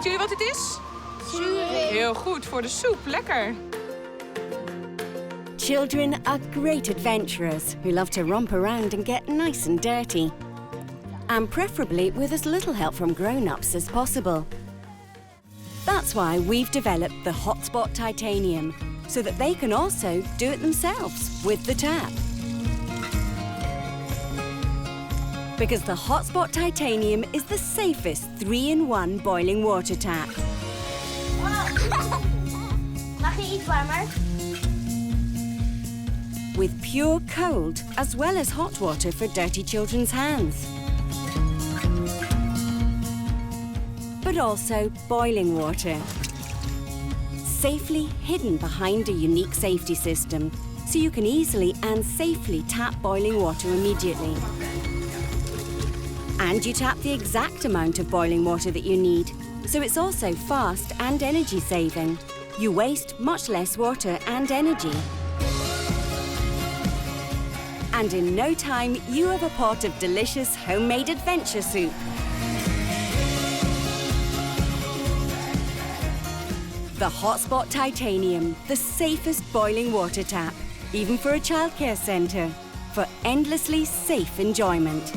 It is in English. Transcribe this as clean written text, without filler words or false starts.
jullie wat het is? Zuring. Heel goed, voor de soep. Lekker. Children are great adventurers who love to romp around and get nice and dirty. And preferably with as little help from grown-ups as possible. That's why we've developed the HotSpot Titanium, so that they can also do it themselves with the tap. Because the HotSpot Titanium is the safest 3-in-1 boiling water tap. Mag je iets warmer? With pure cold as well as hot water for dirty children's hands. But also boiling water. Safely hidden behind a unique safety system, so you can easily and safely tap boiling water immediately. And you tap the exact amount of boiling water that you need, so it's also fast and energy saving. You waste much less water and energy. And in no time, you have a pot of delicious homemade adventure soup. The HotSpot Titanium, the safest boiling water tap, even for a childcare centre, for endlessly safe enjoyment.